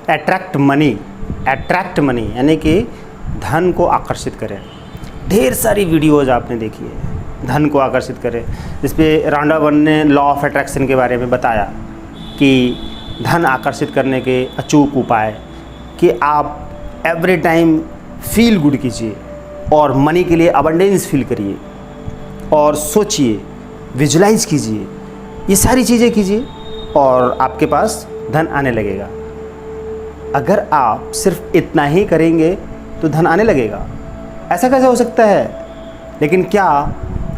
Attract money यानी कि धन को आकर्षित करें। ढेर सारी वीडियोज़ आपने देखी है धन को आकर्षित करें, जिस पे रांडा वन ने लॉ ऑफ अट्रैक्शन के बारे में बताया कि धन आकर्षित करने के अचूक उपाय कि आप एवरी टाइम फील गुड कीजिए और मनी के लिए अबंडेंस फील करिए और सोचिए, विजुलाइज कीजिए, ये सारी चीज़ें कीजिए और आपके पास धन आने लगेगा। अगर आप सिर्फ इतना ही करेंगे तो धन आने लगेगा, ऐसा कैसे हो सकता है? लेकिन क्या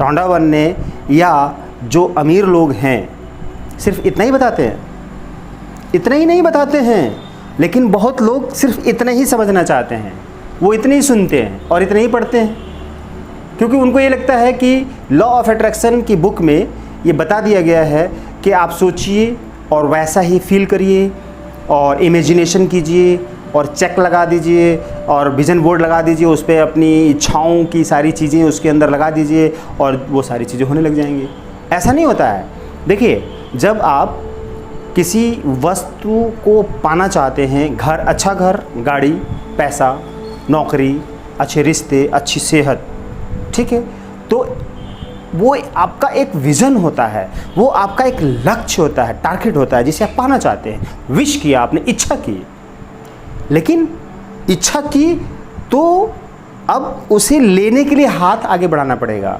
रांडा वन ने या जो अमीर लोग हैं सिर्फ इतना ही बताते हैं? इतना ही नहीं बताते हैं, लेकिन बहुत लोग सिर्फ इतना ही समझना चाहते हैं। वो इतने ही सुनते हैं और इतने ही पढ़ते हैं, क्योंकि उनको ये लगता है कि लॉ ऑफ अट्रैक्शन की बुक में ये बता दिया गया है कि आप सोचिए और वैसा ही फील करिए और इमेजिनेशन कीजिए और चेक लगा दीजिए और विजन बोर्ड लगा दीजिए, उस पर अपनी इच्छाओं की सारी चीज़ें उसके अंदर लगा दीजिए और वो सारी चीज़ें होने लग जाएंगी। ऐसा नहीं होता है। देखिए, जब आप किसी वस्तु को पाना चाहते हैं, अच्छा घर, गाड़ी, पैसा, नौकरी, अच्छे रिश्ते, अच्छी सेहत, ठीक है, तो वो आपका एक विज़न होता है, वो आपका एक लक्ष्य होता है, टारगेट होता है जिसे आप पाना चाहते हैं। विश किया आपने, इच्छा की, लेकिन इच्छा की तो अब उसे लेने के लिए हाथ आगे बढ़ाना पड़ेगा,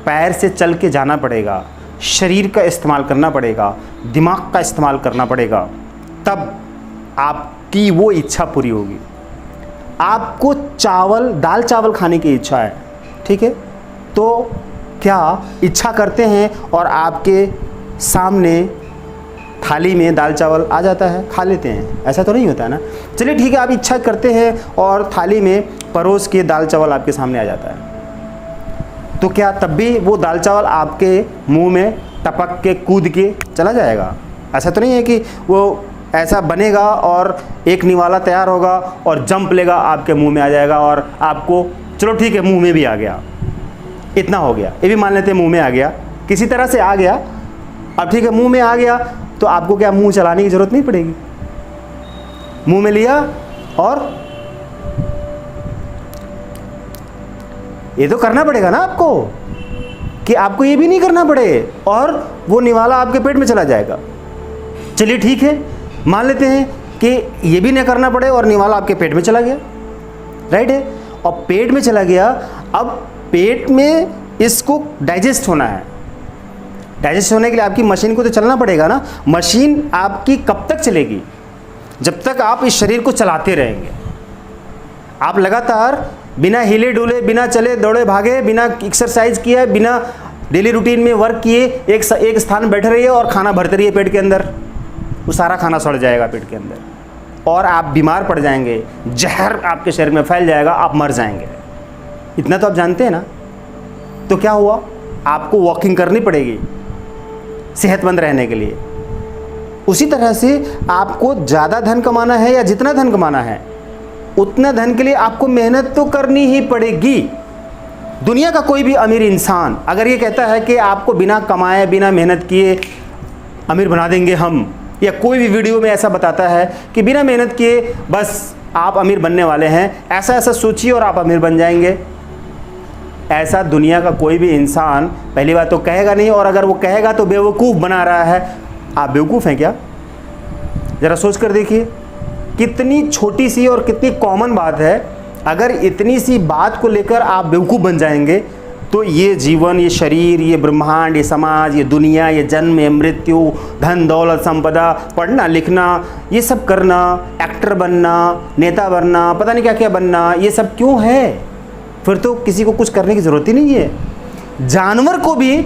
पैर से चल के जाना पड़ेगा, शरीर का इस्तेमाल करना पड़ेगा, दिमाग का इस्तेमाल करना पड़ेगा, तब आपकी वो इच्छा पूरी होगी। आपको दाल चावल खाने की इच्छा है, ठीक है, तो क्या इच्छा करते हैं और आपके सामने थाली में दाल चावल आ जाता है, खा लेते हैं? ऐसा तो नहीं होता है ना। चलिए ठीक है, आप इच्छा करते हैं और थाली में परोस के दाल चावल आपके सामने आ जाता है, तो क्या तब भी वो दाल चावल आपके मुंह में टपक के कूद के चला जाएगा? ऐसा तो नहीं है कि वो ऐसा बनेगा और एक निवाला तैयार होगा और जंप लेगा आपके मुंह में आ जाएगा और आपको, चलो ठीक है, मुंह में भी आ गया, इतना हो गया, ये भी मान लेते हैं मुंह में आ गया, किसी तरह से आ गया। अब ठीक है, मुंह में आ गया तो आपको क्या मुंह चलाने की ज़रूरत नहीं पड़ेगी। मुंह में लिया और ये तो करना पड़ेगा ना आपको, कि आपको ये भी नहीं करना पड़े और वो निवाला आपके पेट में चला जाएगा। चलिए ठीक है, मान लेते हैं कि ये भी नहीं करना पड़े और निवाला आपके पेट में चला गया, राइट है, और पेट में चला गया। अब पेट में इसको डाइजेस्ट होना है, डाइजेस्ट होने के लिए आपकी मशीन को तो चलना पड़ेगा ना। मशीन आपकी कब तक चलेगी? जब तक आप इस शरीर को चलाते रहेंगे। आप लगातार बिना हिले डुले, बिना चले दौड़े भागे, बिना एक्सरसाइज किए, बिना डेली रूटीन में वर्क किए एक स्थान बैठे रहिए और खाना भरते रहिए पेट के अंदर, वो सारा खाना सड़ जाएगा पेट के अंदर और आप बीमार पड़ जाएंगे, जहर आपके शरीर में फैल जाएगा, आप मर जाएंगे। इतना तो आप जानते हैं ना। तो क्या हुआ, आपको वॉकिंग करनी पड़ेगी सेहतमंद रहने के लिए। उसी तरह से आपको ज़्यादा धन कमाना है या जितना धन कमाना है उतना धन के लिए आपको मेहनत तो करनी ही पड़ेगी। दुनिया का कोई भी अमीर इंसान अगर ये कहता है कि आपको बिना कमाए, बिना मेहनत किए अमीर बना देंगे हम, या कोई भी वीडियो में ऐसा बताता है कि बिना मेहनत किए बस आप अमीर बनने वाले हैं, ऐसा ऐसा सोचिए और आप अमीर बन जाएंगे, ऐसा दुनिया का कोई भी इंसान पहली बात तो कहेगा नहीं, और अगर वो कहेगा तो बेवकूफ़ बना रहा है। आप बेवकूफ़ हैं क्या? ज़रा सोच कर देखिए, कितनी छोटी सी और कितनी कॉमन बात है। अगर इतनी सी बात को लेकर आप बेवकूफ़ बन जाएंगे तो ये जीवन, ये शरीर, ये ब्रह्मांड, ये समाज, ये दुनिया, ये जन्म, ये मृत्यु, धन दौलत संपदा, पढ़ना लिखना, ये सब करना, एक्टर बनना, नेता बनना, पता नहीं क्या क्या बनना, ये सब क्यों है? फिर तो किसी को कुछ करने की ज़रूरत ही नहीं है। जानवर को भी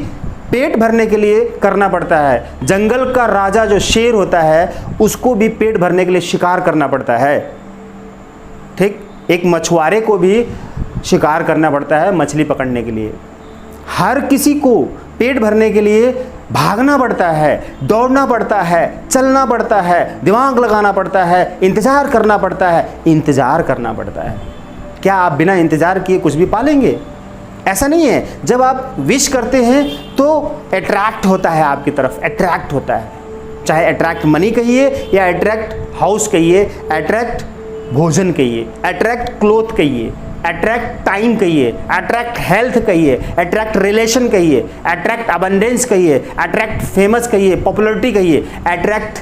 पेट भरने के लिए करना पड़ता है। जंगल का राजा जो शेर होता है उसको भी पेट भरने के लिए शिकार करना पड़ता है, ठीक। एक मछुआरे को भी शिकार करना पड़ता है मछली पकड़ने के लिए। हर किसी को पेट भरने के लिए भागना पड़ता है, दौड़ना पड़ता है, चलना पड़ता है, दिमाग लगाना पड़ता है, इंतज़ार करना पड़ता है, इंतज़ार करना पड़ता है। क्या आप बिना इंतज़ार किए कुछ भी पालेंगे? ऐसा नहीं है। जब आप विश करते हैं तो अट्रैक्ट होता है आपकी तरफ, अट्रैक्ट होता है। चाहे अट्रैक्ट मनी कहिए या अट्रैक्ट हाउस कहिए, अट्रैक्ट भोजन कहिए, अट्रैक्ट क्लोथ कहिए, अट्रैक्ट टाइम कहिए, अट्रैक्ट हेल्थ कहिए, अट्रैक्ट रिलेशन कहिए, अट्रैक्ट अबंडेंस कहिए, अट्रैक्ट फेमस कहिए, पॉपुलरिटी कहिए, अट्रैक्ट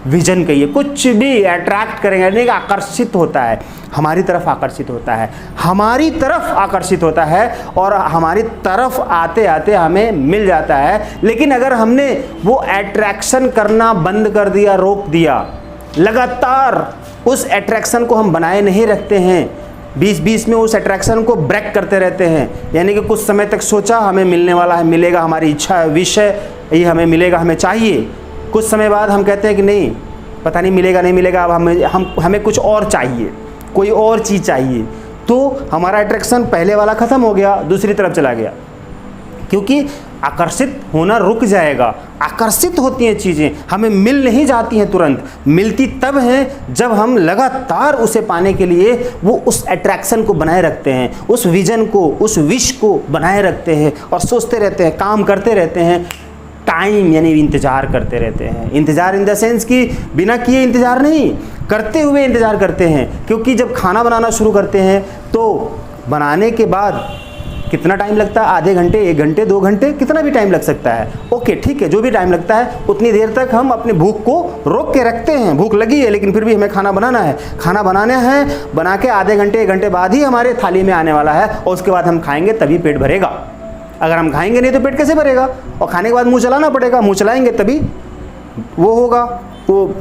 विजन कहिए, कुछ भी अट्रैक्ट करेंगे, यानी कि आकर्षित होता है, हमारी तरफ आकर्षित होता है, हमारी तरफ आकर्षित होता है और हमारी तरफ आते आते हमें मिल जाता है। लेकिन अगर हमने वो अट्रैक्शन करना बंद कर दिया, रोक दिया, लगातार उस अट्रैक्शन को हम बनाए नहीं रखते हैं, 20-20 में उस अट्रैक्शन को ब्रेक करते रहते हैं, यानी कि कुछ समय तक सोचा हमें मिलने वाला है, मिलेगा, हमारी इच्छा है, विश है, ये हमें मिलेगा, हमें चाहिए, कुछ समय बाद हम कहते हैं कि नहीं, पता नहीं मिलेगा नहीं मिलेगा, अब हमें कुछ और चाहिए, कोई और चीज़ चाहिए, तो हमारा अट्रैक्शन पहले वाला ख़त्म हो गया, दूसरी तरफ चला गया, क्योंकि आकर्षित होना रुक जाएगा। आकर्षित होती हैं चीज़ें, हमें मिल नहीं जाती हैं तुरंत, मिलती तब हैं जब हम लगातार उसे पाने के लिए वो उस अट्रैक्शन को बनाए रखते हैं, उस विजन को, उस विश को बनाए रखते हैं और सोचते रहते हैं, काम करते रहते हैं, टाइम यानी इंतज़ार करते रहते हैं। इंतज़ार इन द सेंस कि बिना किए इंतज़ार नहीं, करते हुए इंतज़ार करते हैं, क्योंकि जब खाना बनाना शुरू करते हैं तो बनाने के बाद कितना टाइम लगता है, आधे घंटे, 1 घंटे, 2 घंटे, कितना भी टाइम लग सकता है, ओके ठीक है, जो भी टाइम लगता है उतनी देर तक हम अपने भूख को रोक के रखते हैं। भूख लगी है लेकिन फिर भी हमें खाना बनाना है, खाना बनाना है, बना के आधे घंटे 1 घंटे बाद ही हमारे थाली में आने वाला है और उसके बाद हम खाएंगे तभी पेट भरेगा। अगर हम खाएंगे नहीं तो पेट कैसे भरेगा, और खाने के बाद मुंह चलाना पड़ेगा, मुंह चलाएंगे तभी वो होगा, वो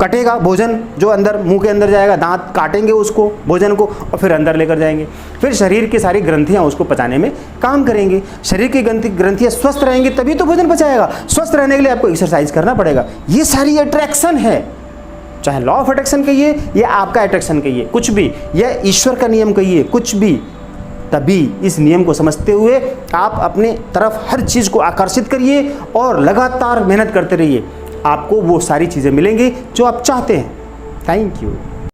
कटेगा भोजन, जो अंदर मुंह के अंदर जाएगा, दांत काटेंगे उसको, भोजन को, और फिर अंदर लेकर जाएंगे, फिर शरीर की सारी ग्रंथियां उसको पचाने में काम करेंगे। शरीर की ग्रंथियां स्वस्थ रहेंगी तभी तो भोजन पचाएगा। स्वस्थ रहने के लिए आपको एक्सरसाइज करना पड़ेगा। ये सारी अट्रैक्शन है, चाहे लॉ ऑफ अट्रैक्शन कहिए या आपका अट्रैक्शन कहिए, कुछ भी, या ईश्वर का नियम कहिए, कुछ भी, तभी इस नियम को समझते हुए आप अपने तरफ हर चीज़ को आकर्षित करिए और लगातार मेहनत करते रहिए, आपको वो सारी चीज़ें मिलेंगी जो आप चाहते हैं। Thank you.